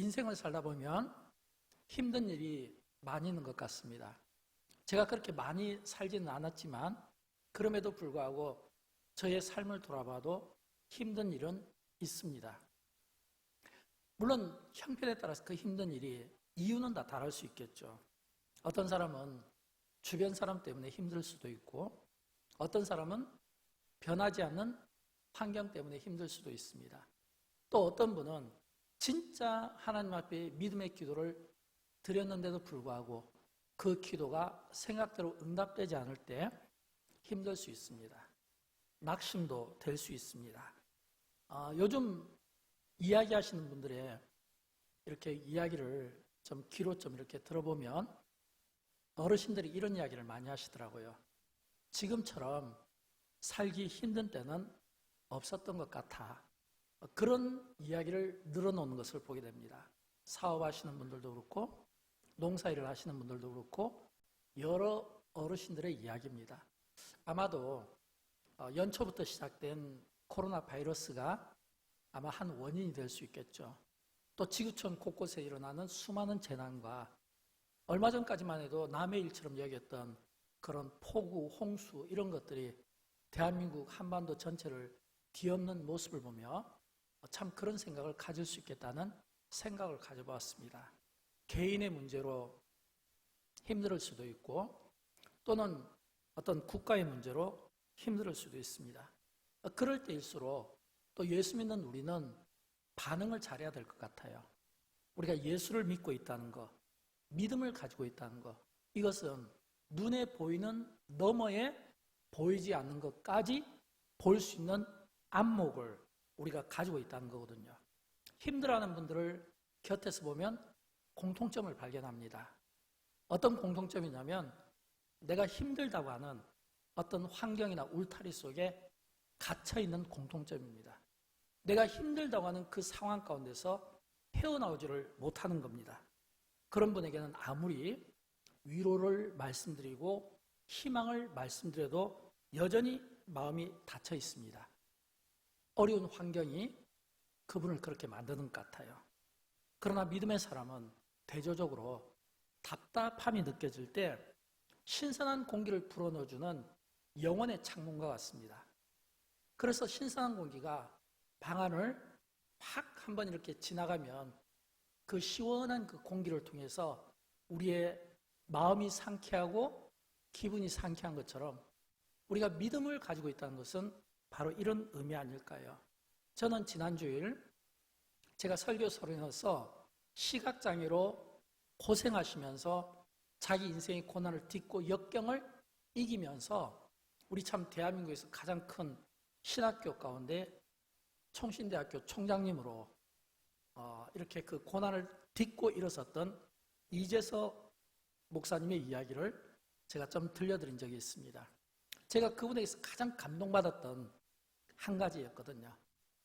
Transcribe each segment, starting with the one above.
인생을 살다 보면 힘든 일이 많이 있는 것 같습니다. 제가 그렇게 많이 살지는 않았지만 그럼에도 불구하고 저의 삶을 돌아봐도 힘든 일은 있습니다. 물론 형편에 따라서 그 힘든 일이 이유는 다 다를 수 있겠죠. 어떤 사람은 주변 사람 때문에 힘들 수도 있고 어떤 사람은 변하지 않는 환경 때문에 힘들 수도 있습니다. 또 어떤 분은 진짜 하나님 앞에 믿음의 기도를 드렸는데도 불구하고 그 기도가 생각대로 응답되지 않을 때 힘들 수 있습니다. 낙심도 될 수 있습니다. 요즘 이야기하시는 분들의 이렇게 이야기를 좀 귀로 좀 이렇게 들어보면 어르신들이 이런 이야기를 많이 하시더라고요. 지금처럼 살기 힘든 때는 없었던 것 같아. 그런 이야기를 늘어놓는 것을 보게 됩니다. 사업하시는 분들도 그렇고 농사일을 하시는 분들도 그렇고 여러 어르신들의 이야기입니다. 아마도 연초부터 시작된 코로나 바이러스가 아마 한 원인이 될 수 있겠죠. 또 지구촌 곳곳에 일어나는 수많은 재난과 얼마 전까지만 해도 남의 일처럼 여겼던 그런 폭우, 홍수 이런 것들이 대한민국 한반도 전체를 뒤엎는 모습을 보며 참 그런 생각을 가질 수 있겠다는 생각을 가져보았습니다. 개인의 문제로 힘들 수도 있고 또는 어떤 국가의 문제로 힘들 수도 있습니다. 그럴 때일수록 또 예수 믿는 우리는 반응을 잘해야 될 것 같아요. 우리가 예수를 믿고 있다는 것, 믿음을 가지고 있다는 것, 이것은 눈에 보이는 너머에 보이지 않는 것까지 볼 수 있는 안목을 우리가 가지고 있다는 거거든요. 힘들어하는 분들을 곁에서 보면 공통점을 발견합니다. 어떤 공통점이냐면 내가 힘들다고 하는 어떤 환경이나 울타리 속에 갇혀있는 공통점입니다. 내가 힘들다고 하는 그 상황 가운데서 헤어나오지를 못하는 겁니다. 그런 분에게는 아무리 위로를 말씀드리고 희망을 말씀드려도 여전히 마음이 닫혀 있습니다. 어려운 환경이 그분을 그렇게 만드는 것 같아요. 그러나 믿음의 사람은 대조적으로 답답함이 느껴질 때 신선한 공기를 불어넣어주는 영혼의 창문과 같습니다. 그래서 신선한 공기가 방 안을 확 한번 이렇게 지나가면 그 시원한 그 공기를 통해서 우리의 마음이 상쾌하고 기분이 상쾌한 것처럼 우리가 믿음을 가지고 있다는 것은 바로 이런 의미 아닐까요? 저는 지난주일 제가 설교서에서 시각장애로 고생하시면서 자기 인생의 고난을 딛고 역경을 이기면서 우리 참 대한민국에서 가장 큰 신학교 가운데 총신대학교 총장님으로 이렇게 그 고난을 딛고 일어섰던 이재석 목사님의 이야기를 제가 좀 들려드린 적이 있습니다. 제가 그분에게서 가장 감동받았던 한 가지였거든요.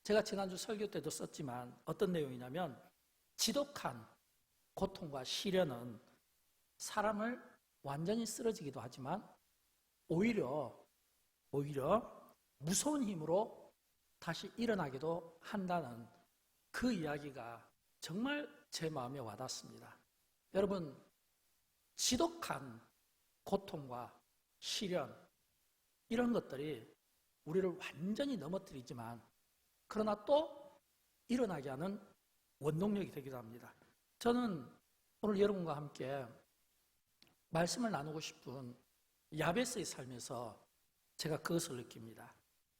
제가 지난주 설교 때도 썼지만 어떤 내용이냐면 지독한 고통과 시련은 사람을 완전히 쓰러지기도 하지만 오히려 무서운 힘으로 다시 일어나기도 한다는 그 이야기가 정말 제 마음에 와닿습니다. 여러분, 지독한 고통과 시련 이런 것들이 우리를 완전히 넘어뜨리지만 그러나 또 일어나게 하는 원동력이 되기도 합니다. 저는 오늘 여러분과 함께 말씀을 나누고 싶은 야베스의 삶에서 제가 그것을 느낍니다.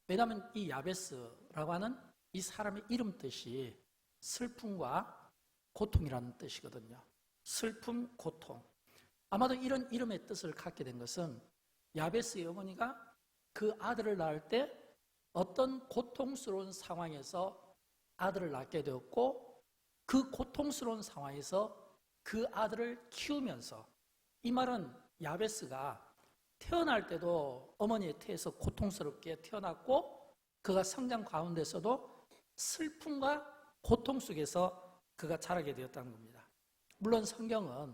왜냐하면 이 야베스라고 하는 이 사람의 이름 뜻이 슬픔과 고통이라는 뜻이거든요. 슬픔, 고통. 아마도 이런 이름의 뜻을 갖게 된 것은 야베스의 어머니가 그 아들을 낳을 때 어떤 고통스러운 상황에서 아들을 낳게 되었고 그 고통스러운 상황에서 그 아들을 키우면서 이 말은 야베스가 태어날 때도 어머니의 태에서 고통스럽게 태어났고 그가 성장 가운데서도 슬픔과 고통 속에서 그가 자라게 되었다는 겁니다. 물론 성경은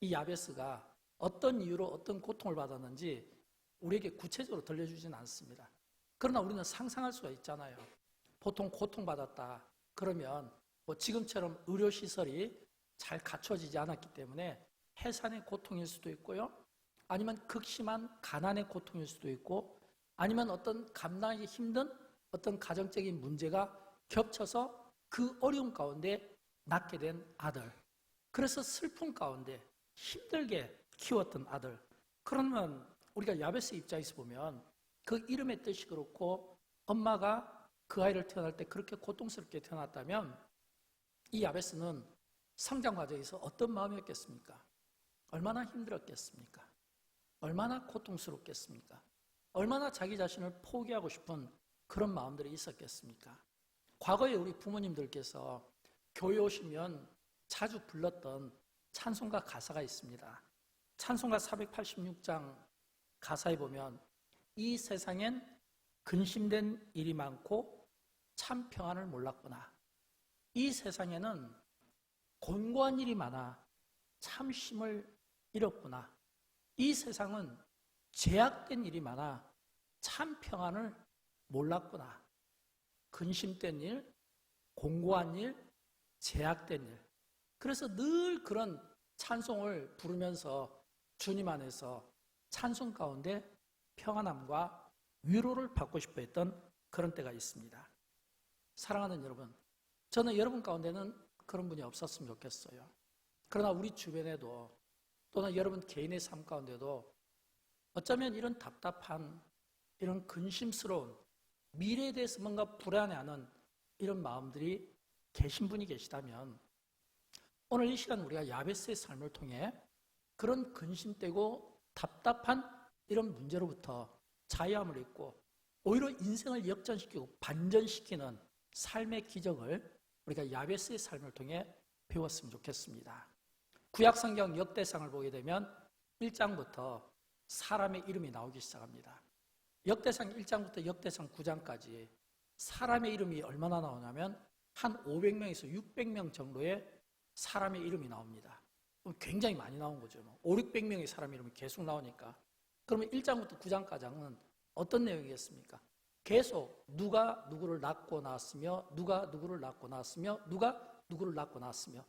이 야베스가 어떤 이유로 어떤 고통을 받았는지 우리에게 구체적으로 들려주지는 않습니다. 그러나 우리는 상상할 수가 있잖아요. 보통 고통받았다 그러면 지금처럼 의료시설이 잘 갖춰지지 않았기 때문에 해산의 고통일 수도 있고요. 아니면 극심한 가난의 고통일 수도 있고, 아니면 어떤 감당하기 힘든 어떤 가정적인 문제가 겹쳐서 그 어려움 가운데 낳게 된 아들. 그래서 슬픔 가운데 힘들게 키웠던 아들. 그러면 우리가 야베스 입장에서 보면 그 이름의 뜻이 그렇고 엄마가 그 아이를 태어날 때 그렇게 고통스럽게 태어났다면 이 야베스는 성장 과정에서 어떤 마음이었겠습니까? 얼마나 힘들었겠습니까? 얼마나 고통스럽겠습니까? 얼마나 자기 자신을 포기하고 싶은 그런 마음들이 있었겠습니까? 과거에 우리 부모님들께서 교회 오시면 자주 불렀던 찬송가 가사가 있습니다. 찬송가 486장 가사에 보면 이 세상엔 근심된 일이 많고 참 평안을 몰랐구나. 이 세상에는 곤고한 일이 많아 참 쉼을 잃었구나. 이 세상은 제약된 일이 많아 참 평안을 몰랐구나. 근심된 일, 공고한 일, 제약된 일. 그래서 늘 그런 찬송을 부르면서 주님 안에서 찬송 가운데 평안함과 위로를 받고 싶어 했던 그런 때가 있습니다. 사랑하는 여러분, 저는 여러분 가운데는 그런 분이 없었으면 좋겠어요. 그러나 우리 주변에도 또는 여러분 개인의 삶 가운데도 어쩌면 이런 답답한, 이런 근심스러운 미래에 대해서 뭔가 불안해하는 이런 마음들이 계신 분이 계시다면 오늘 이 시간 우리가 야베스의 삶을 통해 그런 근심되고 답답한 이런 문제로부터 자유함을 얻고 오히려 인생을 역전시키고 반전시키는 삶의 기적을 우리가 야베스의 삶을 통해 배웠으면 좋겠습니다. 구약성경 역대상을 보게 되면 1장부터 사람의 이름이 나오기 시작합니다. 역대상 1장부터 역대상 9장까지 사람의 이름이 얼마나 나오냐면 한 500명에서 600명 정도의 사람의 이름이 나옵니다. 굉장히 많이 나온 거죠. 5, 600명의 사람 이름이 계속 나오니까. 그러면 1장부터 9장까지는 어떤 내용이겠습니까? 계속 누가 누구를 낳고 낳았으며 누가 누구를 낳고 낳았으며 누가 누구를 낳고 낳았으며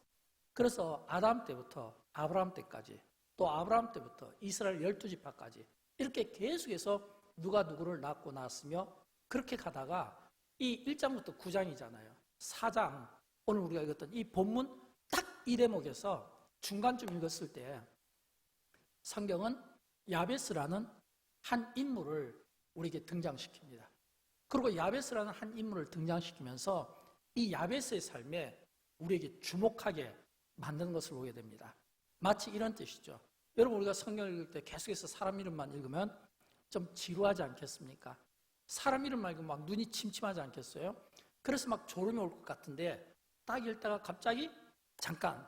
그래서 아담 때부터 아브라함 때까지 또 아브라함 때부터 이스라엘 12지파까지 이렇게 계속해서 누가 누구를 낳고 낳았으며 그렇게 가다가 이 1장부터 9장이잖아요. 4장, 오늘 우리가 읽었던 이 본문 딱 이 대목에서 중간쯤 읽었을 때 성경은 야베스라는 한 인물을 우리에게 등장시킵니다. 그리고 야베스라는 한 인물을 등장시키면서 이 야베스의 삶에 우리에게 주목하게 만드는 것을 보게 됩니다. 마치 이런 뜻이죠. 여러분 우리가 성경을 읽을 때 계속해서 사람 이름만 읽으면 좀 지루하지 않겠습니까? 사람 이름만 읽으면 막 눈이 침침하지 않겠어요? 그래서 막 졸음이 올 것 같은데 딱 읽다가 갑자기 잠깐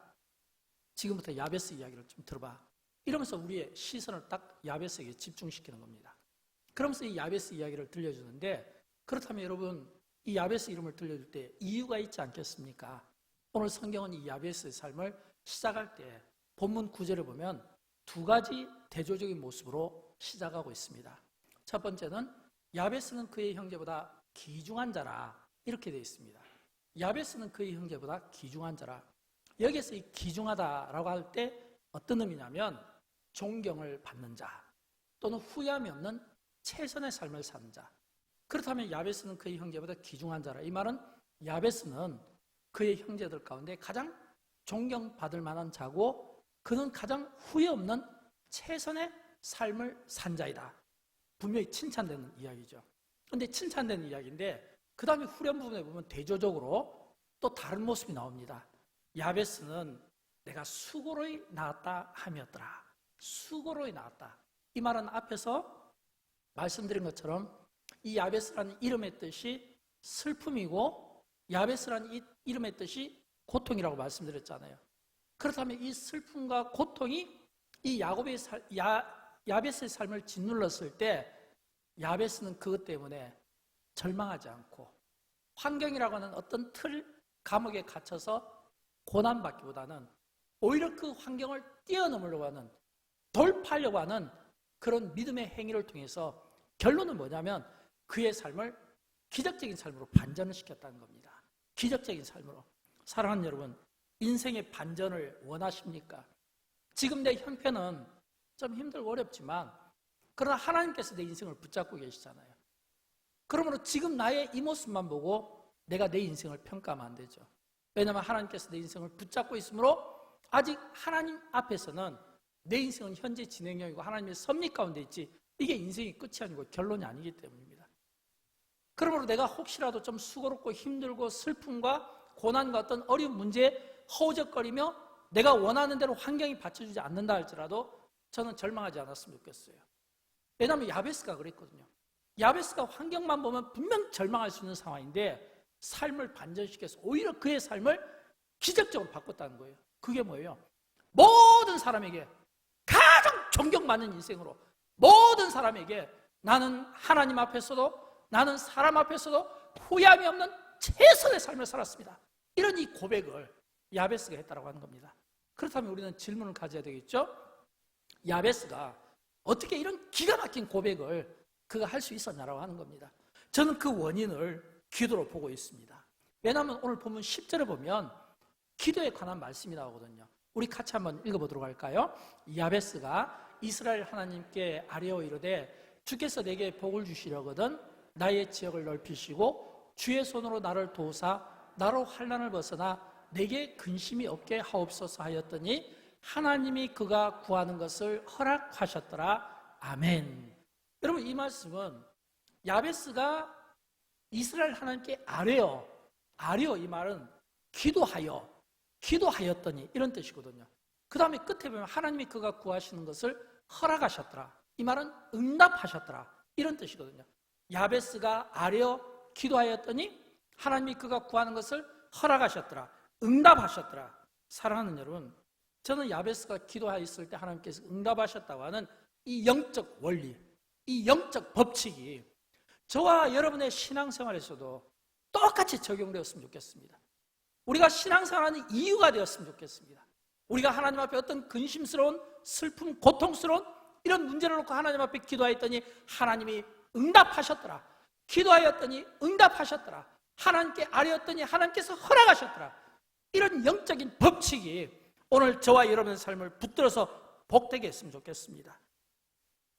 지금부터 야베스 이야기를 좀 들어봐. 이러면서 우리의 시선을 딱 야베스에게 집중시키는 겁니다. 그러면서 이 야베스 이야기를 들려주는데 그렇다면 여러분 이 야베스 이름을 들려줄 때 이유가 있지 않겠습니까? 오늘 성경은 이 야베스의 삶을 시작할 때 본문 9절을 보면 두 가지 대조적인 모습으로 시작하고 있습니다. 첫 번째는 야베스는 그의 형제보다 귀중한 자라 이렇게 되어 있습니다. 야베스는 그의 형제보다 귀중한 자라. 여기에서 이 귀중하다라고 할 때 어떤 의미냐면 존경을 받는 자 또는 후회함이 없는 최선의 삶을 사는 자. 그렇다면 야베스는 그의 형제보다 귀중한 자라. 이 말은 야베스는 그의 형제들 가운데 가장 존경받을 만한 자고 그는 가장 후회 없는 최선의 삶을 산 자이다. 분명히 칭찬되는 이야기죠. 그런데 칭찬되는 이야기인데 그 다음에 후렴 부분에 보면 대조적으로 또 다른 모습이 나옵니다. 야베스는 내가 수고로이 낳았다 함이었더라. 수고로이 낳았다. 이 말은 앞에서 말씀드린 것처럼 이 야베스라는 이름의 뜻이 슬픔이고 야베스라는 이 이름의 뜻이 고통이라고 말씀드렸잖아요. 그렇다면 이 슬픔과 고통이 이 야베스의 삶을 짓눌렀을 때 야베스는 그것 때문에 절망하지 않고 환경이라고 하는 어떤 틀 감옥에 갇혀서 고난받기보다는 오히려 그 환경을 뛰어넘으려고 하는 돌파하려고 하는 그런 믿음의 행위를 통해서 결론은 뭐냐면 그의 삶을 기적적인 삶으로 반전을 시켰다는 겁니다. 기적적인 삶으로. 사랑하는 여러분, 인생의 반전을 원하십니까? 지금 내 형편은 좀 힘들고 어렵지만 그러나 하나님께서 내 인생을 붙잡고 계시잖아요. 그러므로 지금 나의 이 모습만 보고 내가 내 인생을 평가하면 안 되죠. 왜냐하면 하나님께서 내 인생을 붙잡고 있으므로 아직 하나님 앞에서는 내 인생은 현재 진행형이고 하나님의 섭리 가운데 있지, 이게 인생의 끝이 아니고 결론이 아니기 때문입니다. 그러므로 내가 혹시라도 좀 수고롭고 힘들고 슬픔과 고난과 어떤 어려운 문제에 허우적거리며 내가 원하는 대로 환경이 받쳐주지 않는다 할지라도 저는 절망하지 않았으면 좋겠어요. 왜냐하면 야베스가 그랬거든요. 야베스가 환경만 보면 분명 절망할 수 있는 상황인데 삶을 반전시켜서 오히려 그의 삶을 기적적으로 바꿨다는 거예요. 그게 뭐예요? 모든 사람에게 가장 존경받는 인생으로, 모든 사람에게 나는 하나님 앞에서도 나는 사람 앞에서도 후회함이 없는 최선의 삶을 살았습니다. 이런 이 고백을 야베스가 했다고 하는 겁니다. 그렇다면 우리는 질문을 가져야 되겠죠? 야베스가 어떻게 이런 기가 막힌 고백을 그가 할 수 있었냐라고 하는 겁니다. 저는 그 원인을 기도로 보고 있습니다. 왜냐하면 오늘 본문 10절에 보면 기도에 관한 말씀이 나오거든요. 우리 같이 한번 읽어보도록 할까요? 야베스가 이스라엘 하나님께 아뢰어 이르되 주께서 내게 복을 주시려거든 나의 지역을 넓히시고 주의 손으로 나를 도우사 나로 환난을 벗어나 내게 근심이 없게 하옵소서 하였더니 하나님이 그가 구하는 것을 허락하셨더라. 아멘. 여러분, 이 말씀은 야베스가 이스라엘 하나님께 아뢰어 이 말은 기도하였더니 이런 뜻이거든요. 그 다음에 끝에 보면 하나님이 그가 구하시는 것을 허락하셨더라. 이 말은 응답하셨더라. 이런 뜻이거든요. 야베스가 아뢰어 기도하였더니 하나님이 그가 구하는 것을 허락하셨더라. 응답하셨더라. 사랑하는 여러분, 저는 야베스가 기도하였을 때 하나님께서 응답하셨다고 하는 이 영적 원리, 이 영적 법칙이 저와 여러분의 신앙생활에서도 똑같이 적용되었으면 좋겠습니다. 우리가 신앙생활하는 이유가 되었으면 좋겠습니다. 우리가 하나님 앞에 어떤 근심스러운 슬픔, 고통스러운 이런 문제를 놓고 하나님 앞에 기도하였더니 하나님이 응답하셨더라. 기도하였더니 응답하셨더라. 하나님께 아뢰었더니 하나님께서 허락하셨더라. 이런 영적인 법칙이 오늘 저와 여러분의 삶을 붙들어서 복되게 했으면 좋겠습니다.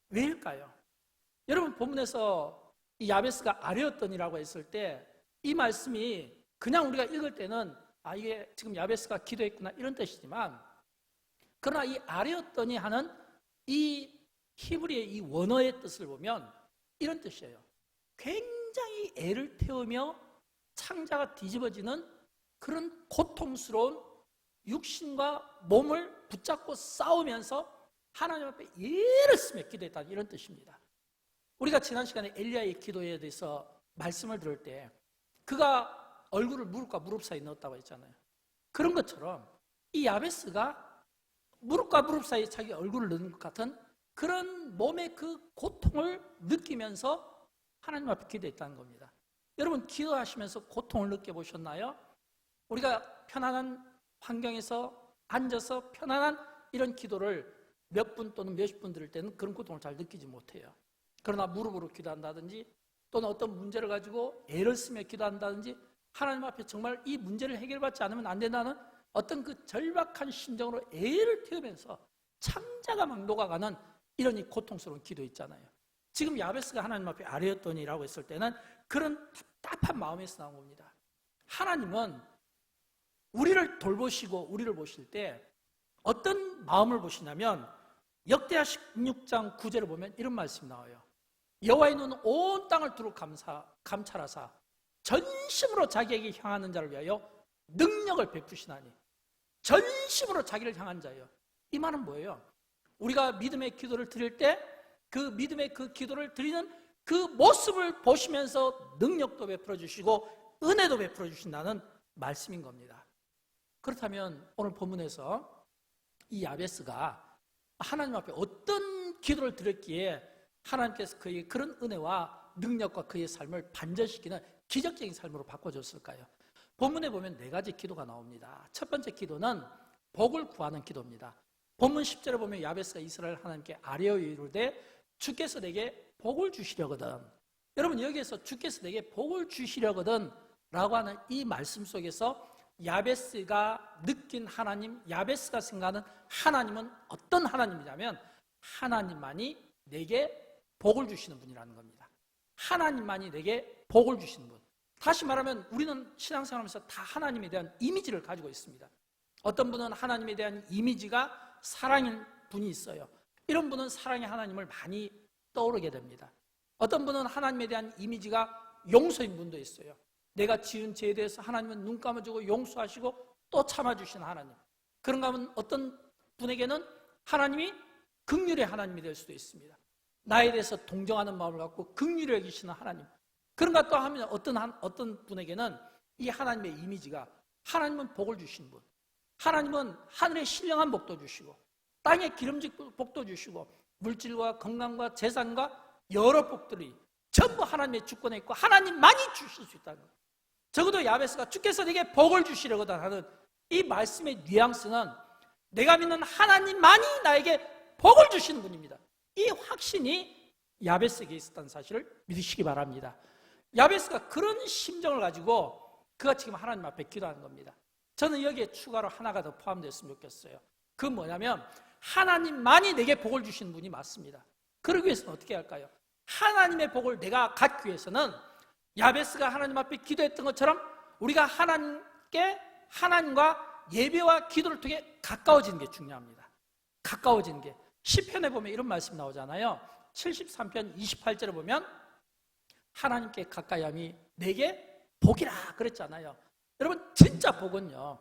왜일까요? 여러분, 본문에서 이 야베스가 아뢰었더니라고 했을 때 이 말씀이 그냥 우리가 읽을 때는 이게 지금 야베스가 기도했구나 이런 뜻이지만, 그러나 이 아뢰었더니 하는 이 히브리의 이 원어의 뜻을 보면 이런 뜻이에요. 굉장히 애를 태우며 창자가 뒤집어지는 그런 고통스러운 육신과 몸을 붙잡고 싸우면서 하나님 앞에 애를 쓰며 기도했다, 이런 뜻입니다. 우리가 지난 시간에 엘리야의 기도에 대해서 말씀을 들을 때 그가 얼굴을 무릎과 무릎 사이에 넣었다고 했잖아요. 그런 것처럼 이 야베스가 무릎과 무릎 사이에 자기 얼굴을 넣는 것 같은 그런 몸의 그 고통을 느끼면서 하나님 앞에 기도했다는 겁니다. 여러분, 기도하시면서 고통을 느껴보셨나요? 우리가 편안한 환경에서 앉아서 편안한 이런 기도를 몇 분 또는 몇십 분 들을 때는 그런 고통을 잘 느끼지 못해요. 그러나 무릎으로 기도한다든지 또는 어떤 문제를 가지고 애를 쓰며 기도한다든지 하나님 앞에 정말 이 문제를 해결받지 않으면 안 된다는 어떤 그 절박한 심정으로 애를 태우면서 창자가 막 녹아가는 이런 이 고통스러운 기도 있잖아요. 지금 야베스가 하나님 앞에 아뢰었더니라고 했을 때는 그런 답답한 마음에서 나온 겁니다. 하나님은 우리를 돌보시고 우리를 보실 때 어떤 마음을 보시냐면 역대하 16장 9절을 보면 이런 말씀이 나와요. 여호와의 눈은 온 땅을 두루 감찰하사 전심으로 자기에게 향하는 자를 위하여 능력을 베푸시나니. 전심으로 자기를 향한 자예요. 이 말은 뭐예요? 우리가 믿음의 기도를 드릴 때 그 믿음의 그 기도를 드리는 그 모습을 보시면서 능력도 베풀어 주시고 은혜도 베풀어 주신다는 말씀인 겁니다. 그렇다면 오늘 본문에서 이 야베스가 하나님 앞에 어떤 기도를 드렸기에 하나님께서 그의 그런 은혜와 능력과 그의 삶을 반전시키는 기적적인 삶으로 바꿔줬을까요? 본문에 보면 4가지 기도가 나옵니다. 첫 번째 기도는 복을 구하는 기도입니다. 본문 10절에 보면 야베스가 이스라엘 하나님께 아뢰어 이르되 주께서 내게 복을 주시려거든. 여러분, 여기에서 주께서 내게 복을 주시려거든 라고 하는 이 말씀 속에서 야베스가 느낀 하나님, 야베스가 생각하는 하나님은 어떤 하나님이냐면 하나님만이 내게 복을 주시는 분이라는 겁니다. 하나님만이 내게 복을 주시는 분. 다시 말하면 우리는 신앙생활하면서 다 하나님에 대한 이미지를 가지고 있습니다. 어떤 분은 하나님에 대한 이미지가 사랑인 분이 있어요. 이런 분은 사랑의 하나님을 많이 떠오르게 됩니다. 어떤 분은 하나님에 대한 이미지가 용서인 분도 있어요. 내가 지은 죄에 대해서 하나님은 눈 감아주고 용서하시고 또 참아주시는 하나님. 그런가 하면 어떤 분에게는 하나님이 긍휼의 하나님이 될 수도 있습니다. 나에 대해서 동정하는 마음을 갖고 긍휼히 여기시는 하나님. 그런가 또 하면 어떤 분에게는 이 하나님의 이미지가 하나님은 복을 주시는 분, 하나님은 하늘의 신령한 복도 주시고 땅의 기름진 복도 주시고 물질과 건강과 재산과 여러 복들이 전부 하나님의 주권에 있고 하나님만이 주실 수 있다는 거예요. 적어도 야베스가 주께서 내게 복을 주시려거든 하는 이 말씀의 뉘앙스는 내가 믿는 하나님만이 나에게 복을 주시는 분입니다. 이 확신이 야베스에게 있었다는 사실을 믿으시기 바랍니다. 야베스가 그런 심정을 가지고 그가 지금 하나님 앞에 기도하는 겁니다. 저는 여기에 추가로 하나가 더 포함됐으면 좋겠어요. 그건 뭐냐면 하나님만이 내게 복을 주시는 분이 맞습니다. 그러기 위해서는 어떻게 할까요? 하나님의 복을 내가 갖기 위해서는 야베스가 하나님 앞에 기도했던 것처럼 우리가 하나님과 예배와 기도를 통해 가까워지는 게 중요합니다. 가까워지는 게 시편에 보면 이런 말씀이 나오잖아요. 73편 28절에 보면 하나님께 가까이함이 내게 복이라 그랬잖아요. 여러분 진짜 복은요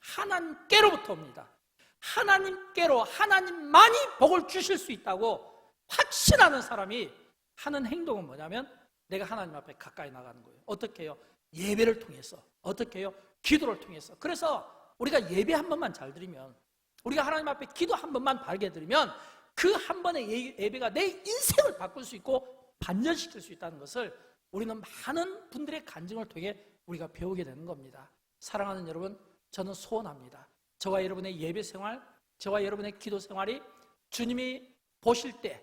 하나님께로부터 옵니다. 하나님께로 하나님만이 복을 주실 수 있다고 확신하는 사람이 하는 행동은 뭐냐면 내가 하나님 앞에 가까이 나가는 거예요. 어떻게 해요? 예배를 통해서. 어떻게 해요? 기도를 통해서. 그래서 우리가 예배 한 번만 잘 드리면, 우리가 하나님 앞에 기도 한 번만 바르게 드리면 그 한 번의 예배가 내 인생을 바꿀 수 있고 반전시킬 수 있다는 것을 우리는 많은 분들의 간증을 통해 우리가 배우게 되는 겁니다. 사랑하는 여러분, 저는 소원합니다. 저와 여러분의 예배 생활, 저와 여러분의 기도 생활이 주님이 보실 때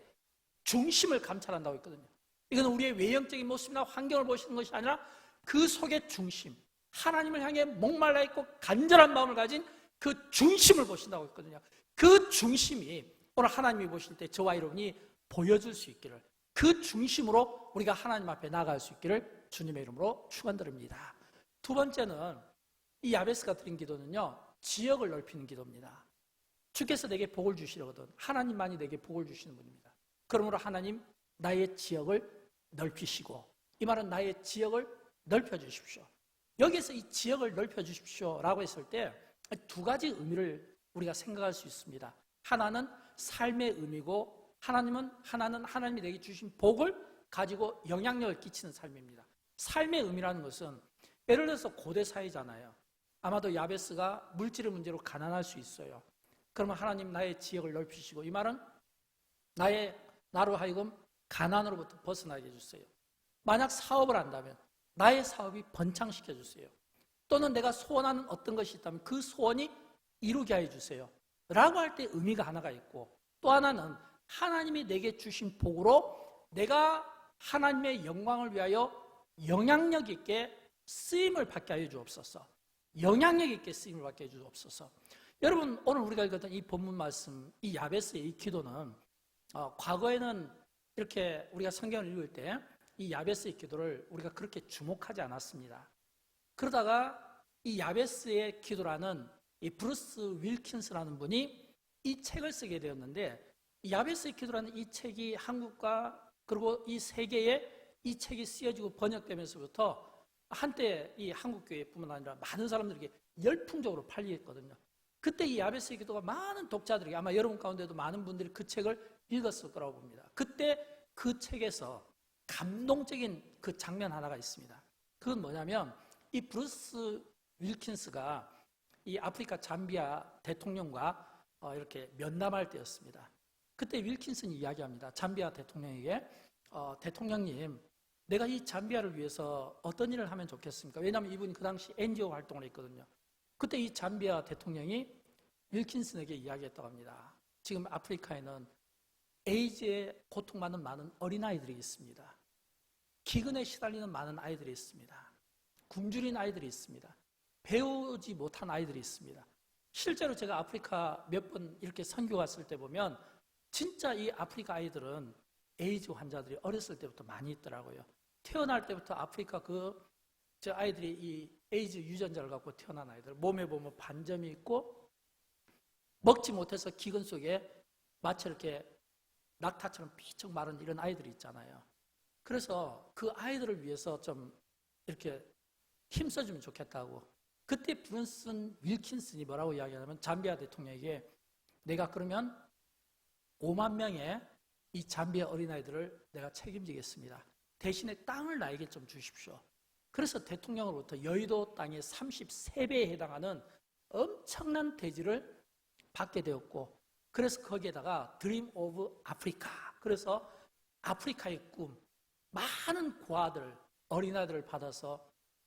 중심을 감찰한다고 했거든요. 이건 우리의 외형적인 모습이나 환경을 보시는 것이 아니라 그 속의 중심, 하나님을 향해 목말라 있고 간절한 마음을 가진 그 중심을 보신다고 했거든요. 그 중심이 오늘 하나님이 보실 때 저와 여러분이 보여줄 수 있기를, 그 중심으로 우리가 하나님 앞에 나아갈 수 있기를 주님의 이름으로 축원드립니다. 두 번째는 이 야베스가 드린 기도는요, 지역을 넓히는 기도입니다. 주께서 내게 복을 주시려거든 하나님만이 내게 복을 주시는 분입니다. 그러므로 하나님 나의 지역을 넓히시고, 이 말은 나의 지역을 넓혀주십시오. 여기서 이 지역을 넓혀주십시오 라고 했을 때 두 가지 의미를 우리가 생각할 수 있습니다. 하나는 삶의 의미고 하나는 하나님이 내게 주신 복을 가지고 영향력을 끼치는 삶입니다. 삶의 의미라는 것은 예를 들어서 고대 사회잖아요. 아마도 야베스가 물질의 문제로 가난할 수 있어요. 그러면 하나님 나의 지역을 넓히시고, 이 말은 나로 하여금 가난으로부터 벗어나게 해주세요. 만약 사업을 한다면 나의 사업이 번창시켜 주세요. 또는 내가 소원하는 어떤 것이 있다면 그 소원이 이루게 해주세요 라고 할 때 의미가 하나가 있고, 또 하나는 하나님이 내게 주신 복으로 내가 하나님의 영광을 위하여 영향력 있게 쓰임을 받게 하여 주옵소서. 영향력 있게 쓰임을 받게 해 주옵소서. 여러분, 오늘 우리가 읽었던 이 본문 말씀, 이 야베스의 이 기도는 과거에는 이렇게 우리가 성경을 읽을 때 이 야베스의 기도를 우리가 그렇게 주목하지 않았습니다. 그러다가 이 야베스의 기도라는 이 브루스 윌킨스라는 분이 이 책을 쓰게 되었는데, 이 야베스의 기도라는 이 책이 한국과 그리고 이 세계에 이 책이 쓰여지고 번역되면서부터 한때 이 한국교회뿐만 아니라 많은 사람들에게 열풍적으로 팔리겠거든요. 그때 이 야베스의 기도가 많은 독자들에게, 아마 여러분 가운데도 많은 분들이 그 책을 읽었을 거라고 봅니다. 그때 그 책에서 감동적인 그 장면 하나가 있습니다. 그건 뭐냐면 이 브루스 윌킨스가 이 아프리카 잠비아 대통령과 이렇게 면담할 때였습니다. 그때 윌킨슨이 이야기합니다. 잠비아 대통령에게 대통령님, 내가 이 잠비아를 위해서 어떤 일을 하면 좋겠습니까? 왜냐하면 이분이 그 당시 NGO 활동을 했거든요. 그때 이 잠비아 대통령이 윌킨슨에게 이야기했다고 합니다. 지금 아프리카에는 에이즈에 고통받는 많은 어린아이들이 있습니다. 기근에 시달리는 많은 아이들이 있습니다. 굶주린 아이들이 있습니다. 배우지 못한 아이들이 있습니다. 실제로 제가 아프리카 몇 번 이렇게 선교 갔을 때 보면 진짜 이 아프리카 아이들은 에이즈 환자들이 어렸을 때부터 많이 있더라고요. 태어날 때부터 아프리카 저 아이들이 이 에이즈 유전자를 갖고 태어난 아이들, 몸에 보면 반점이 있고 먹지 못해서 기근 속에 마치 이렇게 낙타처럼 피쩍 마른 이런 아이들이 있잖아요. 그래서 그 아이들을 위해서 좀 이렇게 힘써주면 좋겠다고. 그때 브룬슨 윌킨슨이 뭐라고 이야기하냐면 잠비아 대통령에게 내가 그러면 5만 명의 이 잠비아 어린아이들을 내가 책임지겠습니다. 대신에 땅을 나에게 좀 주십시오. 그래서 대통령으로부터 여의도 땅의 33배에 해당하는 엄청난 대지를 받게 되었고, 그래서 거기에다가 드림 오브 아프리카, 그래서 아프리카의 꿈, 많은 고아들, 어린아이들을 받아서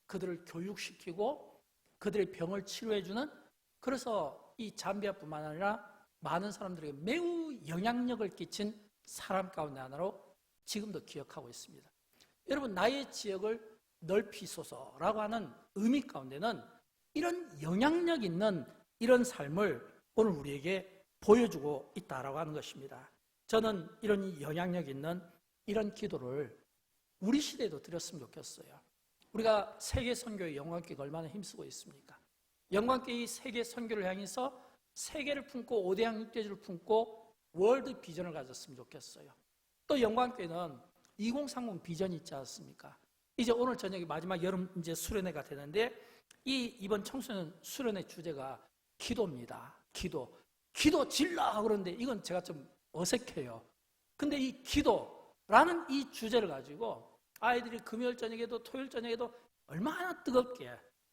그들을 교육시키고 그들의 병을 치료해주는, 그래서 이 잠비아뿐만 아니라 많은 사람들에게 매우 영향력을 끼친 사람 가운데 하나로 지금도 기억하고 있습니다. 여러분, 나의 지역을 넓히소서라고 하는 의미 가운데는 이런 영향력 있는 이런 삶을 오늘 우리에게 보여주고 있다라고 하는 것입니다. 저는 이런 영향력 있는 이런 기도를 우리 시대에도 드렸으면 좋겠어요. 우리가 세계 선교의 영광교회가 얼마나 힘쓰고 있습니까? 영광교회 세계 선교를 향해서 세계를 품고 5대양 6대주를 품고 월드 비전을 가졌으면 좋겠어요. 또 영광교회는 2030 비전이 있지 않습니까? 이제 오늘 저녁에 마지막 여름 이제 수련회가 되는데 이번 청소년 수련회 주제가 기도입니다. 기도 질러 그러는데 이건 제가 좀 어색해요. 근데 이 기도라는 이 주제를 가지고 아이들이 금요일 저녁에도 토요일 저녁에도 얼마나 뜨겁게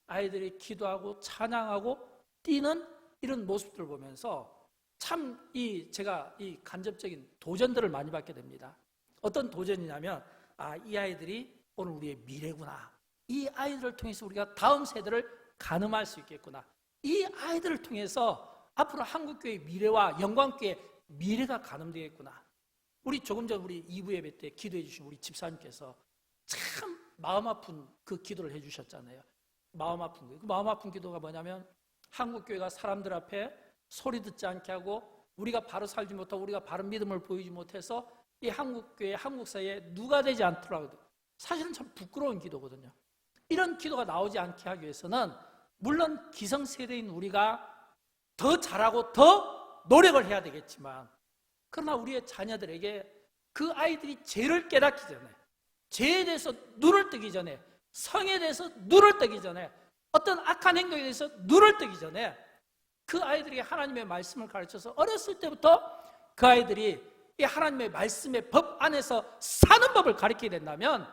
아이들이 기도하고 찬양하고 뛰는 이런 모습들을 보면서 참 제가 이 간접적인 도전들을 많이 받게 됩니다. 어떤 도전이냐면 이 아이들이 오늘 우리의 미래구나. 이 아이들을 통해서 우리가 다음 세대를 가늠할 수 있겠구나. 이 아이들을 통해서 앞으로 한국교회의 미래와 영광교회의 미래가 가늠되겠구나. 우리 조금 전 우리 2부 예배 때 기도해 주신 우리 집사님께서 참 마음 아픈 그 기도를 해 주셨잖아요. 마음 아픈 거예요. 그 마음 아픈 기도가 뭐냐면 한국교회가 사람들 앞에 소리 듣지 않게 하고 우리가 바로 살지 못하고 우리가 바른 믿음을 보이지 못해서 이 한국교회, 한국사회에 누가 되지 않더라고요. 사실은 참 부끄러운 기도거든요. 이런 기도가 나오지 않게 하기 위해서는 물론 기성세대인 우리가 더 잘하고 더 노력을 해야 되겠지만, 그러나 우리의 자녀들에게 그 아이들이 죄를 깨닫기 전에, 죄에 대해서 눈을 뜨기 전에, 성에 대해서 눈을 뜨기 전에, 어떤 악한 행동에 대해서 눈을 뜨기 전에 그 아이들에게 하나님의 말씀을 가르쳐서 어렸을 때부터 그 아이들이 이 하나님의 말씀의 법 안에서 사는 법을 가르치게 된다면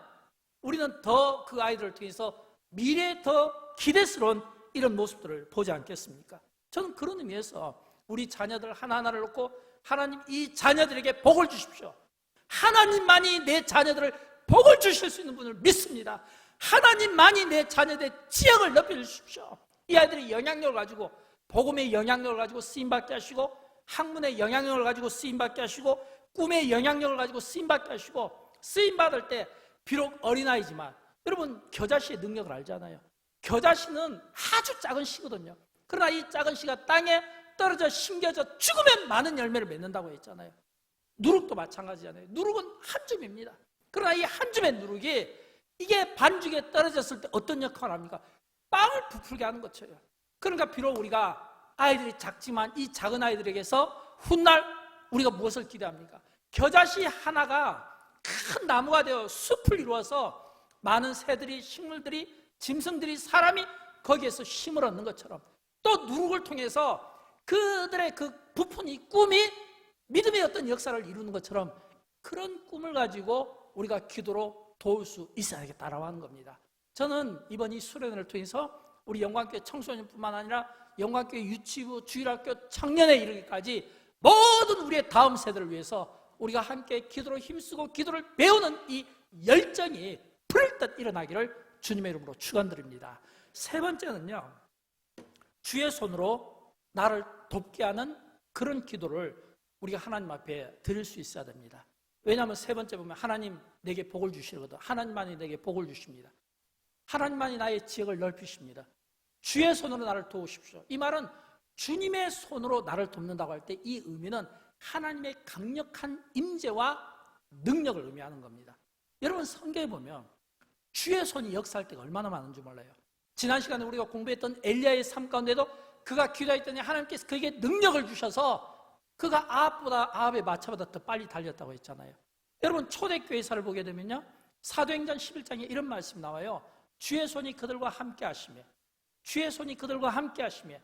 우리는 더 그 아이들을 통해서 미래에 더 기대스러운 이런 모습들을 보지 않겠습니까? 저는 그런 의미에서 우리 자녀들 하나하나를 놓고 하나님 이 자녀들에게 복을 주십시오. 하나님만이 내 자녀들을 복을 주실 수 있는 분을 믿습니다. 하나님만이 내 자녀들의 지역을 넓혀주십시오. 이 아이들이 영향력을 가지고 복음의 영향력을 가지고 쓰임받게 하시고 학문의 영향력을 가지고 쓰임받게 하시고 꿈의 영향력을 가지고 쓰임받게 하시고 쓰임받을 때 비록 어린아이지만 여러분 겨자씨의 능력을 알잖아요. 겨자씨는 아주 작은 씨거든요. 그러나 이 작은 씨가 땅에 떨어져 심겨져 죽으면 많은 열매를 맺는다고 했잖아요. 누룩도 마찬가지잖아요. 누룩은 한 줌입니다. 그러나 이 한 줌의 누룩이 이게 반죽에 떨어졌을 때 어떤 역할을 합니까? 빵을 부풀게 하는 것이에요. 그러니까 비록 우리가 아이들이 작지만 이 작은 아이들에게서 훗날 우리가 무엇을 기대합니까? 겨자씨 하나가 큰 나무가 되어 숲을 이루어서 많은 새들이, 식물들이, 짐승들이, 사람이 거기에서 힘을 얻는 것처럼 또 누룩을 통해서 그들의 그 부푼 이 꿈이 믿음의 어떤 역사를 이루는 것처럼 그런 꿈을 가지고 우리가 기도로 도울 수 있어야 되겠다라고 하는 겁니다. 저는 이번 이 수련회를 통해서 우리 영광교회 청소년뿐만 아니라 영광교회 유치부, 주일학교 청년에 이르기까지 모든 우리의 다음 세대를 위해서 우리가 함께 기도로 힘쓰고 기도를 배우는 이 열정이 불을 듯 일어나기를 주님의 이름으로 축원드립니다. 세 번째는요, 주의 손으로 나를 돕게 하는 그런 기도를 우리가 하나님 앞에 드릴 수 있어야 됩니다. 왜냐하면 세 번째 보면 하나님 내게 복을 주시거든. 하나님만이 내게 복을 주십니다. 하나님만이 나의 지역을 넓히십니다. 주의 손으로 나를 도우십시오. 이 말은 주님의 손으로 나를 돕는다고 할 때 이 의미는 하나님의 강력한 임재와 능력을 의미하는 겁니다. 여러분 성경에 보면 주의 손이 역사할 때가 얼마나 많은 줄 몰라요. 지난 시간에 우리가 공부했던 엘리야의 삶 가운데도 그가 기도했더니 하나님께서 그에게 능력을 주셔서 그가 아합의 마차보다 더 빨리 달렸다고 했잖아요. 여러분 초대교회사를 보게 되면요, 사도행전 11장에 이런 말씀이 나와요. 주의 손이 그들과 함께 하시며, 주의 손이 그들과 함께 하시며,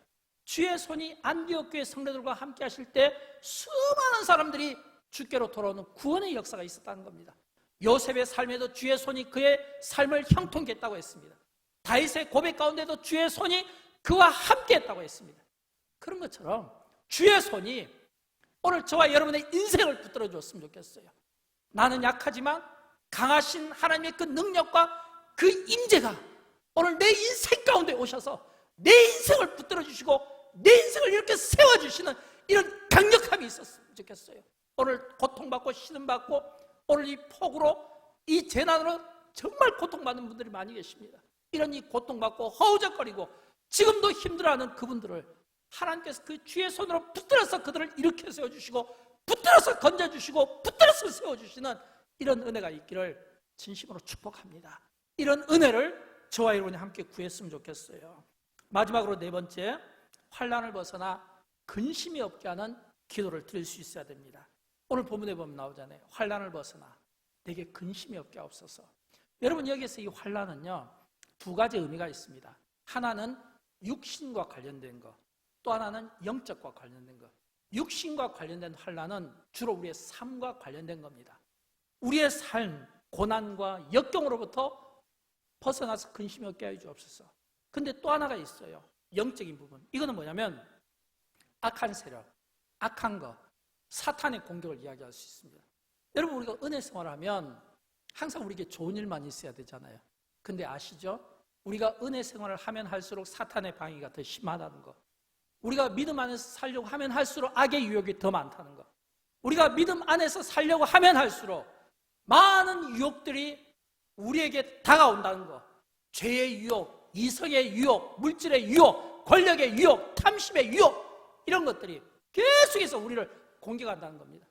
주의 손이 안디옥 교회 성도들과 함께 하실 때 수많은 사람들이 주께로 돌아오는 구원의 역사가 있었다는 겁니다. 요셉의 삶에도 주의 손이 그의 삶을 형통케 했다고 했습니다. 다윗의 고백 가운데도 주의 손이 그와 함께 했다고 했습니다. 그런 것처럼 주의 손이 오늘 저와 여러분의 인생을 붙들어 주었으면 좋겠어요. 나는 약하지만 강하신 하나님의 그 능력과 그 임재가 오늘 내 인생 가운데 오셔서 내 인생을 붙들어 주시고 내 인생을 이렇게 세워주시는 이런 강력함이 있었으면 좋겠어요. 오늘 고통받고 시름받고 오늘 이 폭우로 이 재난으로 정말 고통받는 분들이 많이 계십니다. 이런 이 고통받고 허우적거리고 지금도 힘들어하는 그분들을 하나님께서 그 주의 손으로 붙들어서 그들을 일으켜 세워주시고 붙들어서 건져주시고 붙들어서 세워주시는 이런 은혜가 있기를 진심으로 축복합니다. 이런 은혜를 저와 여러분이 함께 구했으면 좋겠어요. 마지막으로 네 번째, 환난을 벗어나 근심이 없게 하는 기도를 드릴 수 있어야 됩니다. 오늘 본문에 보면 나오잖아요. 환난을 벗어나 내게 근심이 없게 하옵소서. 여러분 여기서 이 환난은요 두 가지 의미가 있습니다. 하나는 육신과 관련된 거, 또 하나는 영적과 관련된 거. 육신과 관련된 환난은 주로 우리의 삶과 관련된 겁니다. 우리의 삶, 고난과 역경으로부터 벗어나서 근심이 없게 하여 주옵소서. 근데 또 하나가 있어요. 영적인 부분. 이거는 뭐냐면 악한 세력, 악한 것, 사탄의 공격을 이야기할 수 있습니다. 여러분 우리가 은혜 생활을 하면 항상 우리에게 좋은 일만 있어야 되잖아요. 근데 아시죠? 우리가 은혜 생활을 하면 할수록 사탄의 방해가 더 심하다는 거. 우리가 믿음 안에서 살려고 하면 할수록 악의 유혹이 더 많다는 거. 우리가 믿음 안에서 살려고 하면 할수록 많은 유혹들이 우리에게 다가온다는 거. 죄의 유혹, 이성의 유혹, 물질의 유혹, 권력의 유혹, 탐심의 유혹, 이런 것들이 계속해서 우리를 공격한다는 겁니다.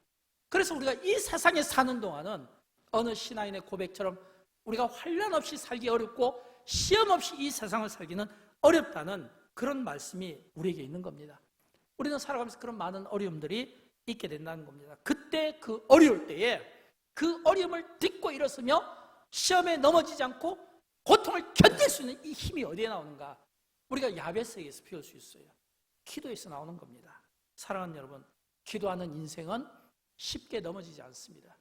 그래서 우리가 이 세상에 사는 동안은 어느 신앙인의 고백처럼 우리가 환난 없이 살기 어렵고 시험 없이 이 세상을 살기는 어렵다는 그런 말씀이 우리에게 있는 겁니다. 우리는 살아가면서 그런 많은 어려움들이 있게 된다는 겁니다. 그때 그 어려울 때에 그 어려움을 딛고 일어서며 시험에 넘어지지 않고 고통을 견딜 수 있는 이 힘이 어디에 나오는가? 우리가 야베스에게서 배울 수 있어요. 기도에서 나오는 겁니다. 사랑하는 여러분, 기도하는 인생은 쉽게 넘어지지 않습니다.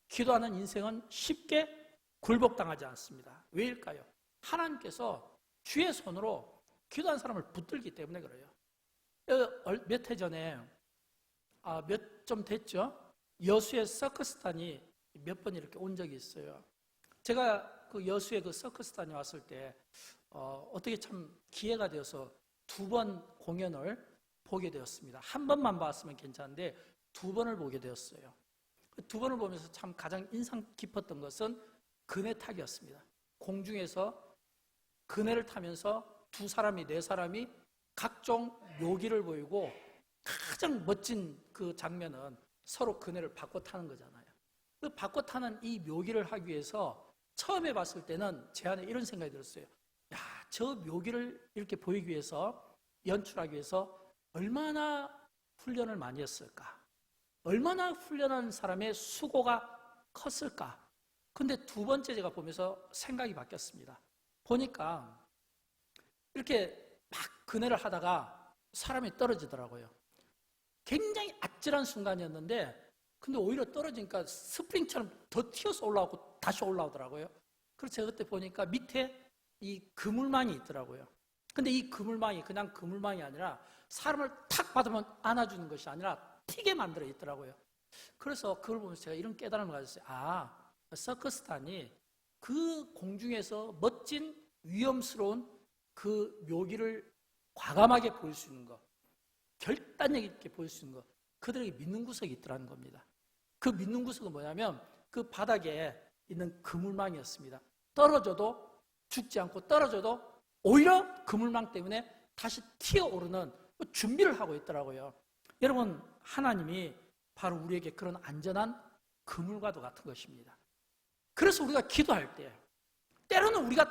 기도하는 인생은 쉽게 굴복당하지 않습니다. 왜일까요? 하나님께서 주의 손으로 기도한 사람을 붙들기 때문에 그래요. 몇 해 전에 몇 좀 됐죠? 여수의 서커스단이 몇 번 이렇게 온 적이 있어요. 제가 그 여수의 그 서커스단이 왔을 때 어떻게 참 기회가 되어서 두 번 공연을 보게 되었습니다. 한 번만 봤으면 괜찮은데 두 번을 보게 되었어요. 두 번을 보면서 참 가장 인상 깊었던 것은 그네 타기였습니다. 공중에서 그네를 타면서 두 사람이, 네 사람이 각종 묘기를 보이고 가장 멋진 그 장면은 서로 그네를 바꿔 타는 거잖아요. 그 바꿔 타는 이 묘기를 하기 위해서 처음에 봤을 때는 제 안에 이런 생각이 들었어요. 야, 저 묘기를 이렇게 보이기 위해서, 연출하기 위해서 얼마나 훈련을 많이 했을까? 얼마나 훈련한 사람의 수고가 컸을까? 근데 두 번째 제가 보면서 생각이 바뀌었습니다. 보니까 이렇게 막 그네를 하다가 사람이 떨어지더라고요. 굉장히 아찔한 순간이었는데 근데 오히려 떨어지니까 스프링처럼 더 튀어서 올라오고 다시 올라오더라고요. 그래서 제가 그때 보니까 밑에 이 그물망이 있더라고요. 근데 이 그물망이 그냥 그물망이 아니라 사람을 탁 받으면 안아주는 것이 아니라 튀게 만들어 있더라고요. 그래서 그걸 보면서 제가 이런 깨달음을 가졌어요. 서커스단이 그 공중에서 멋진 위험스러운 그 묘기를 과감하게 보일 수 있는 것, 결단력 있게 보일 수 있는 것, 그들에게 믿는 구석이 있더라는 겁니다. 그 믿는 구석은 뭐냐면 그 바닥에 있는 그물망이었습니다. 떨어져도 죽지 않고 떨어져도 오히려 그물망 때문에 다시 튀어오르는 준비를 하고 있더라고요. 여러분, 하나님이 바로 우리에게 그런 안전한 그물과도 같은 것입니다. 그래서 우리가 기도할 때 때로는 우리가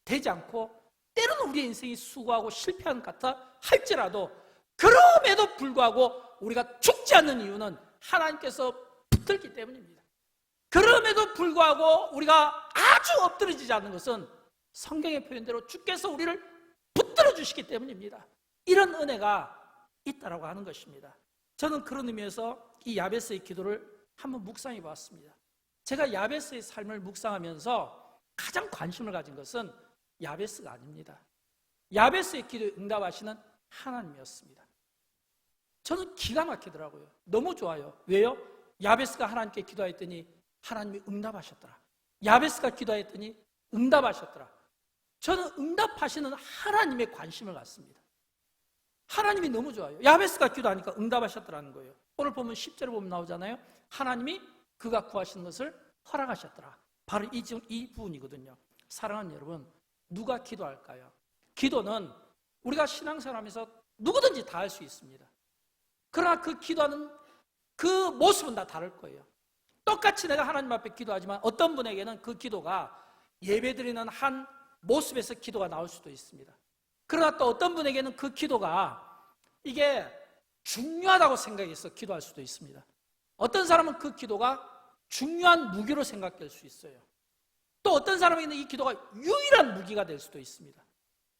되지 않고 때로는 우리의 인생이 수고하고 실패한 것 같아 할지라도 그럼에도 불구하고 우리가 죽지 않는 이유는 하나님께서 붙들기 때문입니다. 그럼에도 불구하고 우리가 아주 엎드러지지 않는 것은 성경의 표현대로 주께서 우리를 붙들어 주시기 때문입니다. 이런 은혜가 있다라고 하는 것입니다. 저는 그런 의미에서 이 야베스의 기도를 한번 묵상해 보았습니다. 제가 야베스의 삶을 묵상하면서 가장 관심을 가진 것은 야베스가 아닙니다. 야베스의 기도에 응답하시는 하나님이었습니다. 저는 기가 막히더라고요. 너무 좋아요. 왜요? 야베스가 하나님께 기도했더니 하나님이 응답하셨더라. 야베스가 기도했더니 응답하셨더라. 저는 응답하시는 하나님의 관심을 갖습니다. 하나님이 너무 좋아요. 야베스가 기도하니까 응답하셨더라는 거예요. 오늘 보면 10절에 보면 나오잖아요. 하나님이 그가 구하시는 것을 허락하셨더라. 바로 이 부분이거든요. 사랑하는 여러분, 누가 기도할까요? 기도는 우리가 신앙생활하면서 누구든지 다 할 수 있습니다. 그러나 그 기도하는 그 모습은 다 다를 거예요. 똑같이 내가 하나님 앞에 기도하지만 어떤 분에게는 그 기도가 예배드리는 한 모습에서 기도가 나올 수도 있습니다. 그러나 또 어떤 분에게는 그 기도가 이게 중요하다고 생각해서 기도할 수도 있습니다. 어떤 사람은 그 기도가 중요한 무기로 생각될 수 있어요. 또 어떤 사람에게는 이 기도가 유일한 무기가 될 수도 있습니다.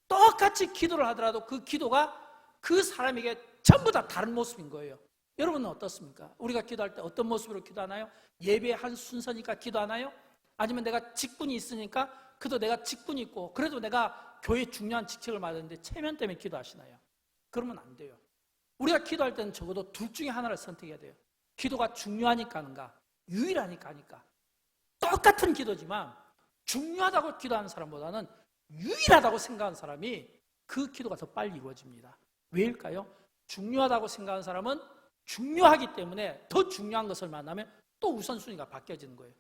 똑같이 기도를 하더라도 그 기도가 그 사람에게 전부 다 다른 모습인 거예요. 여러분은 어떻습니까? 우리가 기도할 때 어떤 모습으로 기도하나요? 예배의 한 순서니까 기도하나요? 아니면 내가 직분이 있으니까 그래도 내가 직분이 있고 그래도 내가 교회에 중요한 직책을 맡았는데 체면 때문에 기도하시나요? 그러면 안 돼요. 우리가 기도할 때는 적어도 둘 중에 하나를 선택해야 돼요. 기도가 중요하니까 하는가, 유일하니까 하니까. 똑같은 기도지만 중요하다고 기도하는 사람보다는 유일하다고 생각하는 사람이 그 기도가 더 빨리 이루어집니다. 왜일까요? 중요하다고 생각하는 사람은 중요하기 때문에 더 중요한 것을 만나면 또 우선순위가 바뀌어지는 거예요.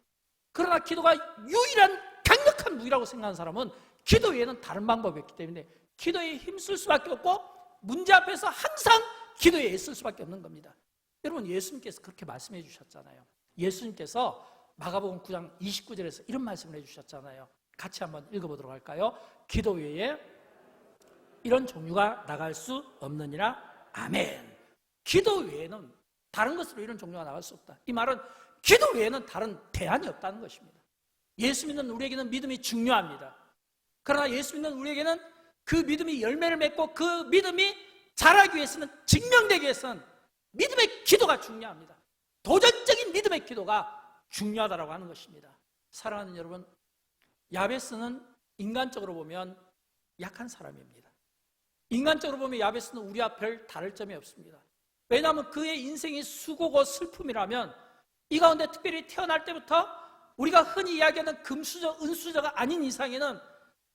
그러나 기도가 유일한 강력한 무기라고 생각하는 사람은 기도 외에는 다른 방법이 없기 때문에 기도에 힘쓸 수밖에 없고 문제 앞에서 항상 기도에 애쓸 수밖에 없는 겁니다. 여러분, 예수님께서 그렇게 말씀해 주셨잖아요. 예수님께서 마가복음 9장 29절에서 이런 말씀을 해주셨잖아요. 같이 한번 읽어보도록 할까요? 기도 외에 이런 종류가 나갈 수 없느니라. 아멘. 기도 외에는 다른 것으로 이런 종류가 나갈 수 없다. 이 말은 기도 외에는 다른 대안이 없다는 것입니다. 예수 믿는 우리에게는 믿음이 중요합니다. 그러나 예수 믿는 우리에게는 그 믿음이 열매를 맺고 그 믿음이 자라기 위해서는, 증명되기 위해서는 믿음의 기도가 중요합니다. 도전적인 믿음의 기도가 중요하다고 하는 것입니다. 사랑하는 여러분, 야베스는 인간적으로 보면 약한 사람입니다. 인간적으로 보면 야베스는 우리와 별 다를 점이 없습니다. 왜냐하면 그의 인생이 수고고 슬픔이라면 이 가운데 특별히 태어날 때부터 우리가 흔히 이야기하는 금수저, 은수저가 아닌 이상에는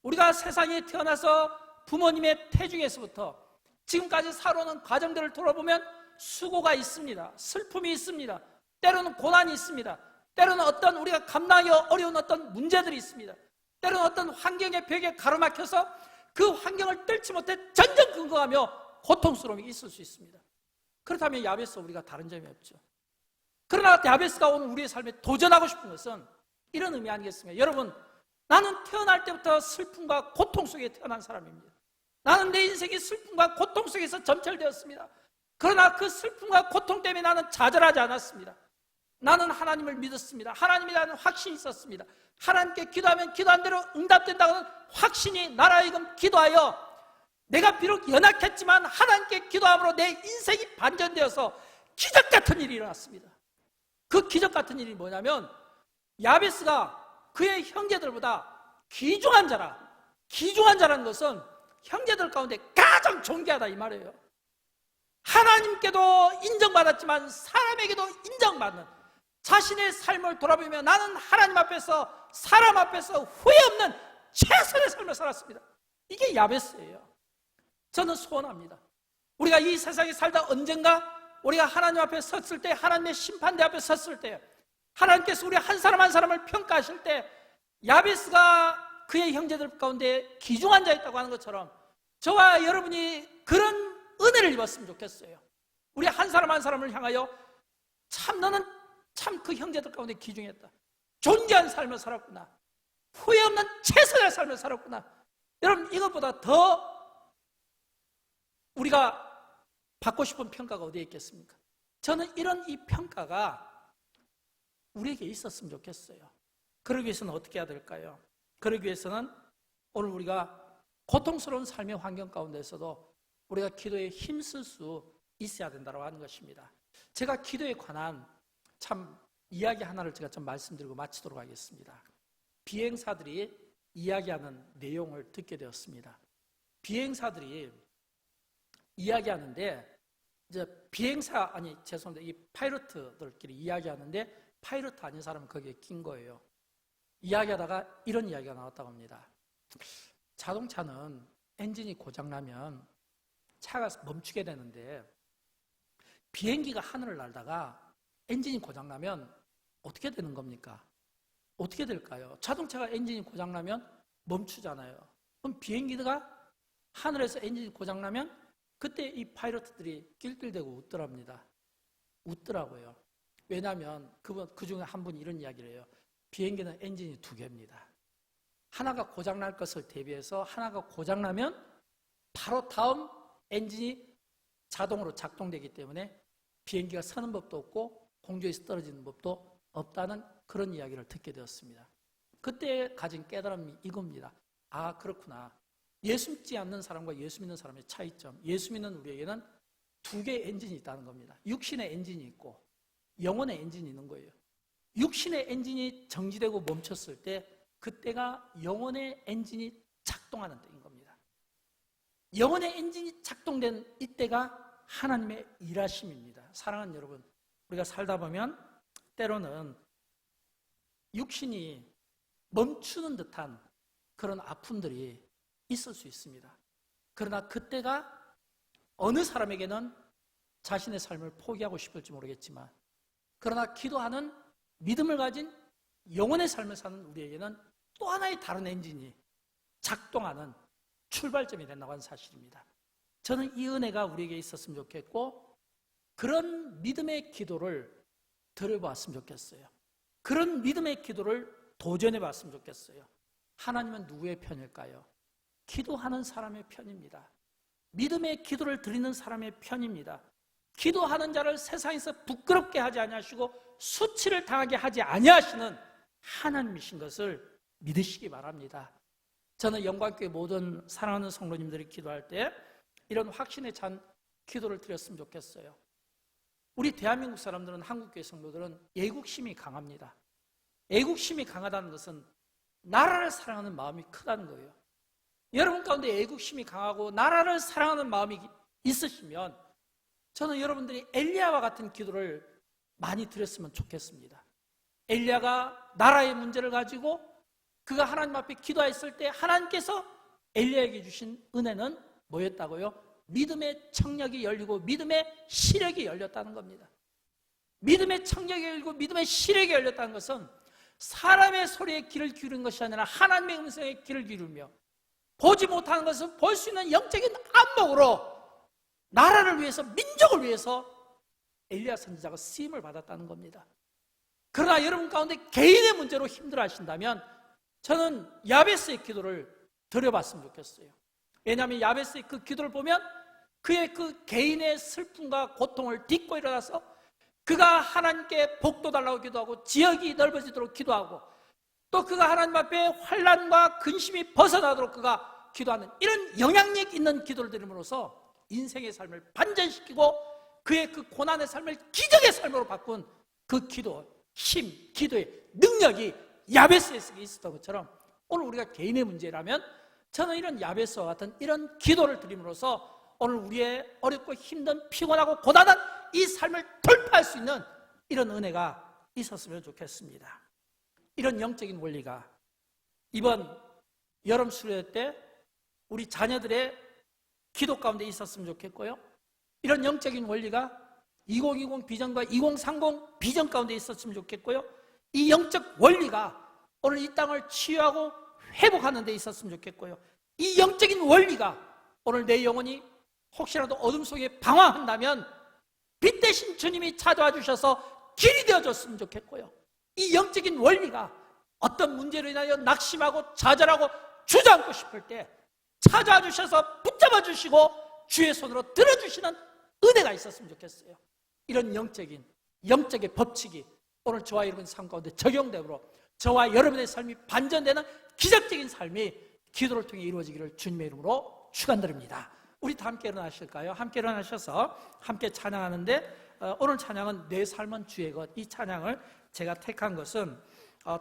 우리가 세상에 태어나서 부모님의 태중에서부터 지금까지 살아오는 과정들을 돌아보면 수고가 있습니다. 슬픔이 있습니다. 때로는 고난이 있습니다. 때로는 어떤 우리가 감당하기 어려운 어떤 문제들이 있습니다. 때로는 어떤 환경의 벽에 가로막혀서 그 환경을 뚫지 못해 전전긍긍하며 고통스러움이 있을 수 있습니다. 그렇다면 야베스와 우리가 다른 점이 없죠. 그러나 야베스가 오늘 우리의 삶에 도전하고 싶은 것은 이런 의미 아니겠습니까? 여러분, 나는 태어날 때부터 슬픔과 고통 속에 태어난 사람입니다. 나는 내 인생이 슬픔과 고통 속에서 점철되었습니다. 그러나 그 슬픔과 고통 때문에 나는 좌절하지 않았습니다. 나는 하나님을 믿었습니다. 하나님에 대한 확신이 있었습니다. 하나님께 기도하면 기도한 대로 응답된다는 확신이 나라 하여금 기도하여 내가 비록 연약했지만 하나님께 기도함으로 내 인생이 반전되어서 기적 같은 일이 일어났습니다. 그 기적 같은 일이 뭐냐면 야베스가 그의 형제들보다 귀중한 자라는 것은 형제들 가운데 가장 존귀하다 이 말이에요. 하나님께도 인정받았지만 사람에게도 인정받는, 자신의 삶을 돌아보며 나는 하나님 앞에서 사람 앞에서 후회 없는 최선의 삶을 살았습니다. 이게 야베스예요. 저는 소원합니다. 우리가 이 세상에 살다 언젠가 우리가 하나님 앞에 섰을 때, 하나님의 심판대 앞에 섰을 때, 하나님께서 우리 한 사람 한 사람을 평가하실 때 야베스가 그의 형제들 가운데 귀중한 자 있다고 하는 것처럼 저와 여러분이 그런 은혜를 입었으면 좋겠어요. 우리 한 사람 한 사람을 향하여 참 너는 참 그 형제들 가운데 귀중했다, 존귀한 삶을 살았구나, 후회 없는 최선의 삶을 살았구나. 여러분, 이것보다 더 우리가 받고 싶은 평가가 어디에 있겠습니까? 저는 이런 이 평가가 우리에게 있었으면 좋겠어요. 그러기 위해서는 어떻게 해야 될까요? 그러기 위해서는 오늘 우리가 고통스러운 삶의 환경 가운데서도 우리가 기도에 힘쓸 수 있어야 된다고 하는 것입니다. 제가 기도에 관한 참 이야기 하나를 제가 좀 말씀드리고 마치도록 하겠습니다. 비행사들이 이야기하는 내용을 듣게 되었습니다. 비행사들이 이야기하는데 이제 죄송합니다. 이 파이러트들끼리 이야기하는데 파이러트 아닌 사람은 거기에 낀 거예요. 이야기하다가 이런 이야기가 나왔다고 합니다. 자동차는 엔진이 고장나면 차가 멈추게 되는데 비행기가 하늘을 날다가 엔진이 고장나면 어떻게 되는 겁니까? 어떻게 될까요? 자동차가 엔진이 고장나면 멈추잖아요. 그럼 비행기가 하늘에서 엔진이 고장나면 그때 이 파이러트들이 낄낄대고 웃더랍니다. 웃더라고요. 왜냐하면 그 중에 한 분이 이런 이야기를 해요. 비행기는 엔진이 2개입니다. 하나가 고장날 것을 대비해서 하나가 고장나면 바로 다음 엔진이 자동으로 작동되기 때문에 비행기가 서는 법도 없고 공중에서 떨어지는 법도 없다는 그런 이야기를 듣게 되었습니다. 그때 가진 깨달음이 이겁니다. 아, 그렇구나. 예수 믿지 않는 사람과 예수 믿는 사람의 차이점. 예수 믿는 우리에게는 2개의 엔진이 있다는 겁니다. 육신의 엔진이 있고 영혼의 엔진이 있는 거예요. 육신의 엔진이 정지되고 멈췄을 때 그때가 영혼의 엔진이 작동하는 때인 겁니다. 영혼의 엔진이 작동된 이때가 하나님의 일하심입니다. 사랑하는 여러분, 우리가 살다 보면 때로는 육신이 멈추는 듯한 그런 아픔들이 있을 수 있습니다. 그러나 그때가 어느 사람에게는 자신의 삶을 포기하고 싶을지 모르겠지만, 그러나 기도하는 믿음을 가진 영혼의 삶을 사는 우리에게는 또 하나의 다른 엔진이 작동하는 출발점이 된다고 하는 사실입니다. 저는 이 은혜가 우리에게 있었으면 좋겠고, 그런 믿음의 기도를 드려보았으면 좋겠어요. 그런 믿음의 기도를 도전해 봤으면 좋겠어요. 하나님은 누구의 편일까요? 기도하는 사람의 편입니다. 믿음의 기도를 드리는 사람의 편입니다. 기도하는 자를 세상에서 부끄럽게 하지 아니하시고 수치를 당하게 하지 아니하시는 하나님이신 것을 믿으시기 바랍니다. 저는 영광교회 모든 사랑하는 성도님들이 기도할 때 이런 확신에 찬 기도를 드렸으면 좋겠어요. 우리 대한민국 사람들은, 한국교회 성도들은 애국심이 강합니다. 애국심이 강하다는 것은 나라를 사랑하는 마음이 크다는 거예요. 여러분 가운데 애국심이 강하고 나라를 사랑하는 마음이 있으시면 저는 여러분들이 엘리야와 같은 기도를 많이 드렸으면 좋겠습니다. 엘리야가 나라의 문제를 가지고 그가 하나님 앞에 기도했을 때 하나님께서 엘리야에게 주신 은혜는 뭐였다고요? 믿음의 청력이 열리고 믿음의 시력이 열렸다는 겁니다. 믿음의 청력이 열리고 믿음의 시력이 열렸다는 것은 사람의 소리에 귀를 기울인 것이 아니라 하나님의 음성에 귀를 기울이며 보지 못하는 것을 볼 수 있는 영적인 안목으로 나라를 위해서, 민족을 위해서 엘리야 선지자가 쓰임을 받았다는 겁니다. 그러나 여러분 가운데 개인의 문제로 힘들어 하신다면 저는 야베스의 기도를 드려봤으면 좋겠어요. 왜냐하면 야베스의 그 기도를 보면 그의 그 개인의 슬픔과 고통을 딛고 일어나서 그가 하나님께 복도 달라고 기도하고 지역이 넓어지도록 기도하고 또 그가 하나님 앞에 환난과 근심이 벗어나도록 그가 기도하는 이런 영향력 있는 기도를 드림으로써 인생의 삶을 반전시키고 그의 그 고난의 삶을 기적의 삶으로 바꾼 그 기도, 힘, 기도의 능력이 야베스에게 있었던 것처럼 오늘 우리가 개인의 문제라면 저는 이런 야베스와 같은 이런 기도를 드림으로써 오늘 우리의 어렵고 힘든 피곤하고 고단한 이 삶을 돌파할 수 있는 이런 은혜가 있었으면 좋겠습니다. 이런 영적인 원리가 이번 여름 수련회 때 우리 자녀들의 기도 가운데 있었으면 좋겠고요. 이런 영적인 원리가 2020 비전과 2030 비전 가운데 있었으면 좋겠고요. 이 영적 원리가 오늘 이 땅을 치유하고 회복하는 데 있었으면 좋겠고요. 이 영적인 원리가 오늘 내 영혼이 혹시라도 어둠 속에 방황한다면 빛 대신 주님이 찾아와 주셔서 길이 되어줬으면 좋겠고요. 이 영적인 원리가 어떤 문제로 인하여 낙심하고 좌절하고 주저앉고 싶을 때 찾아와 주셔서 붙잡아 주시고 주의 손으로 들어주시는 은혜가 있었으면 좋겠어요. 이런 영적의 법칙이 오늘 저와 여러분의 삶 가운데 적용되므로 저와 여러분의 삶이 반전되는 기적적인 삶이 기도를 통해 이루어지기를 주님의 이름으로 축원드립니다. 우리 다 함께 일어나실까요? 함께 일어나셔서 함께 찬양하는데 오늘 찬양은 내 삶은 주의 것. 이 찬양을 제가 택한 것은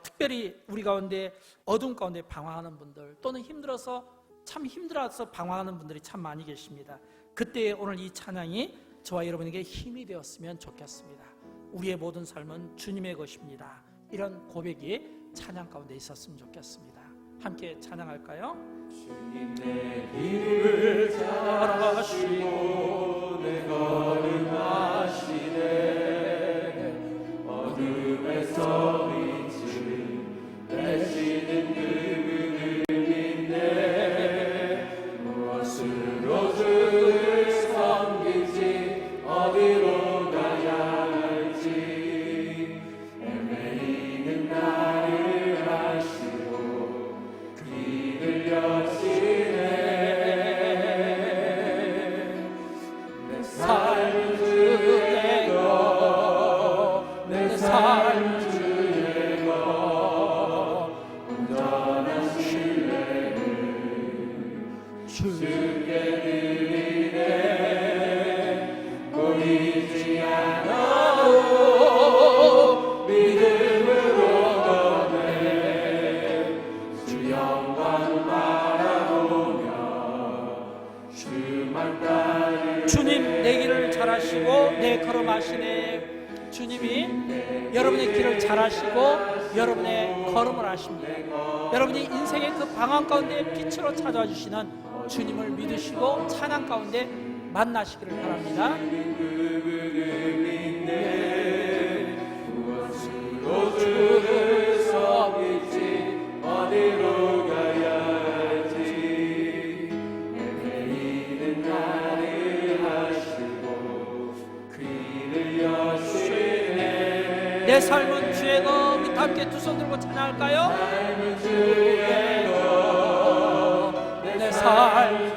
특별히 우리 가운데 어둠 가운데 방황하는 분들 또는 힘들어서 방황하는 분들이 참 많이 계십니다. 그때 오늘 이 찬양이 저와 여러분에게 힘이 되었으면 좋겠습니다. 우리의 모든 삶은 주님의 것입니다. 이런 고백이 찬양 가운데 있었으면 좋겠습니다. 함께 찬양할까요? 주님 내 길을 잘 아시고 내 걸음하시네 어둠에서 빛을 내시는 그분을 믿네 무엇으로 주를 섬길지 어디로 가야 할지 애매이는 나를 아시고 길을 여시네 내 삶은 주의 것 내 삶은 주의 것 온전한 신뢰를 주께 드리네 보이지 않아도 믿음으로 걷네 주 영광 바라보며 주만 따르네 주님 내 길을 잘 아시고 내 걸음하시네. 주님이 여러분의 길을 잘 아시고 여러분의 걸음을 아십니다. 여러분이 인생의 그 방황 가운데 빛으로 찾아와 주시는 주님을 믿으시고 찬양 가운데 만나시기를 바랍니다. 무엇으로 주를 섬길지 어디로 가야 할지 애매이는 나를 하시고 길을 여시네 내 삶은 주의 것. 우리 다 함께 두 손 들고 찬양할까요? 삶은 주의 것 내 삶